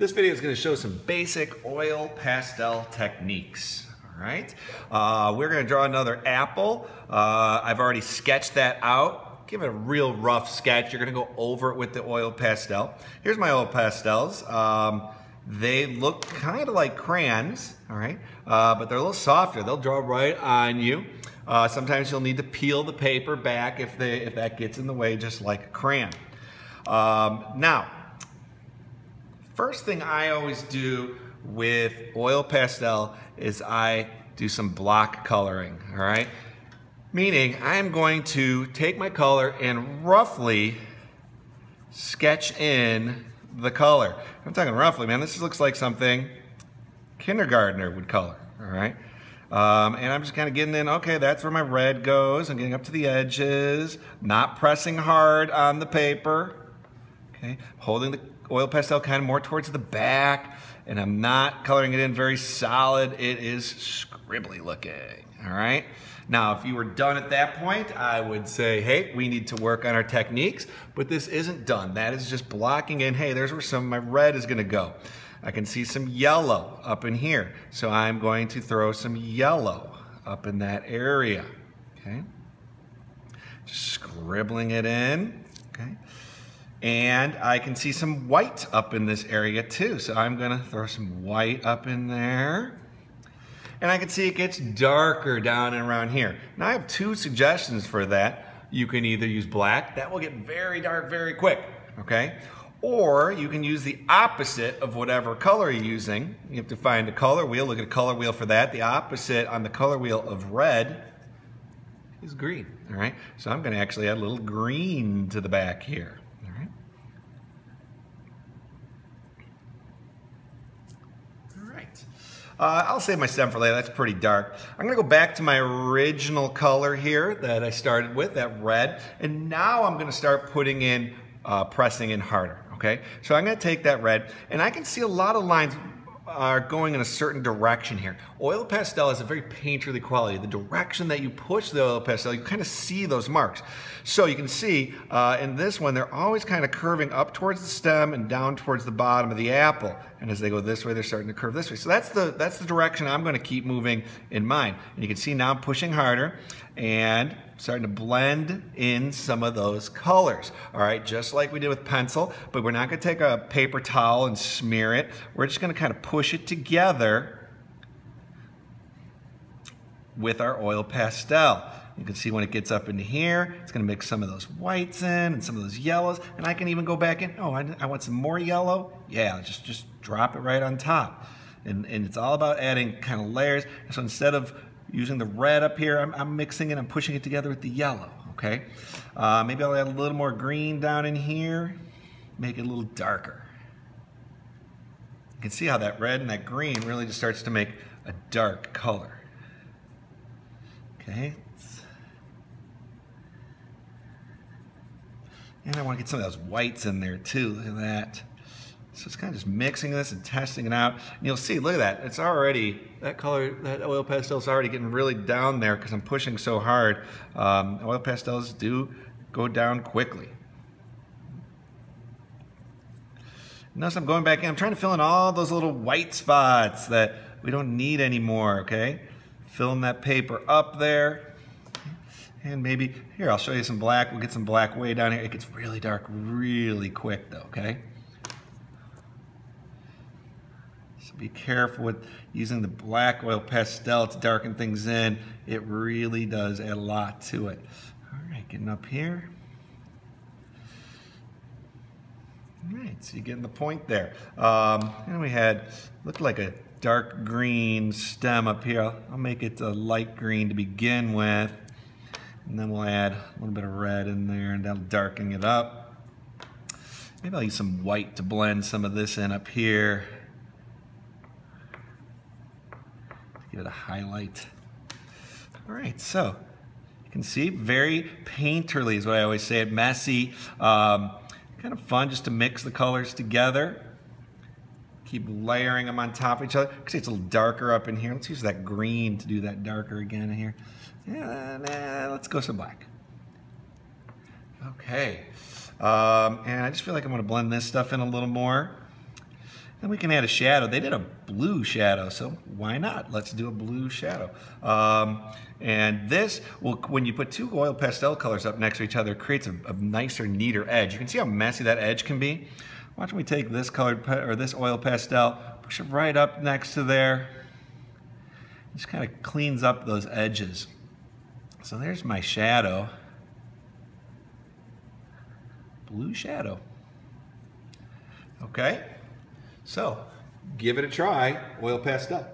This video is going to show some basic oil pastel techniques. All right, we're going to draw another apple. I've already sketched that out. Give it a real rough sketch. You're going to go over it with the oil pastel. Here's my oil pastels. They look kind of like crayons, all right, but they're a little softer. They'll draw right on you. Sometimes you'll need to peel the paper back if that gets in the way, just like a crayon. Now, first thing I always do with oil pastel is I do some block coloring, all right? Meaning I'm going to take my color and roughly sketch in the color. I'm talking roughly, man. This looks like something kindergartner would color, all right? And I'm just kind of getting in, okay, that's where my red goes. I'm getting up to the edges, not pressing hard on the paper, okay? Holding the oil pastel kind of more towards the back, and I'm not coloring it in very solid. It is scribbly looking, all right? Now, if you were done at that point, I would say, hey, we need to work on our techniques, but this isn't done. That is just blocking in, hey, there's where some of my red is gonna go. I can see some yellow up in here, so I'm going to throw some yellow up in that area, okay? Just scribbling it in, okay? And I can see some white up in this area too, so I'm gonna throw some white up in there. And I can see it gets darker down and around here. Now I have two suggestions for that. You can either use black, that will get very dark very quick, okay? Or you can use the opposite of whatever color you're using. You have to find a color wheel, look at a color wheel for that. The opposite on the color wheel of red is green, all right? So I'm gonna actually add a little green to the back here. I'll save my stem for later, that's pretty dark. I'm gonna go back to my original color here that I started with, that red, and now I'm gonna start putting in, pressing in harder, okay? So I'm gonna take that red, and I can see a lot of lines are going in a certain direction here. Oil pastel has a very painterly quality. The direction that you push the oil pastel, you kind of see those marks. So you can see in this one, they're always kind of curving up towards the stem and down towards the bottom of the apple. And as they go this way, they're starting to curve this way. So that's the direction I'm going to keep moving in mine. And you can see now I'm pushing harder and starting to blend in some of those colors. All right, just like we did with pencil, but we're not going to take a paper towel and smear it. We're just going to kind of push it together with our oil pastel. You can see when it gets up into here, it's going to mix some of those whites in and some of those yellows, and I can even go back in. Oh, I want some more yellow? Yeah, just drop it right on top. And it's all about adding kind of layers. So instead of using the red up here, I'm mixing it, I'm pushing it together with the yellow, okay? Maybe I'll add a little more green down in here, make it a little darker. You can see how that red and that green really just starts to make a dark color. Okay. And I want to get some of those whites in there too, look at that. So it's kind of just mixing this and testing it out. And you'll see, look at that, it's already, that color, that oil pastel is already getting really down there because I'm pushing so hard. Oil pastels do go down quickly. Notice I'm going back in, I'm trying to fill in all those little white spots that we don't need anymore, okay? Filling that paper up there. And maybe, here, I'll show you some black. We'll get some black way down here. It gets really dark really quick though, okay? So be careful with using the black oil pastel to darken things in. It really does add a lot to it. All right, getting up here. All right, so you're getting the point there. And we had, looked like a dark green stem up here. I'll make it a light green to begin with. And then we'll add a little bit of red in there and that'll darken it up. Maybe I'll use some white to blend some of this in up here. Give it a highlight. All right, so you can see very painterly is what I always say, messy. Kind of fun just to mix the colors together. Keep layering them on top of each other. See, it's a little darker up in here. Let's use that green to do that darker again here. Yeah, let's go some black. Okay. And I just feel like I'm going to blend this stuff in a little more. Then we can add a shadow. They did a blue shadow, so why not? Let's do a blue shadow. And this, will, when you put two oil pastel colors up next to each other, it creates a nicer, neater edge. You can see how messy that edge can be. Why don't we take this colored or this oil pastel, push it right up next to there. Just kind of cleans up those edges. So there's my shadow. Blue shadow. Okay, so give it a try, oil pastel.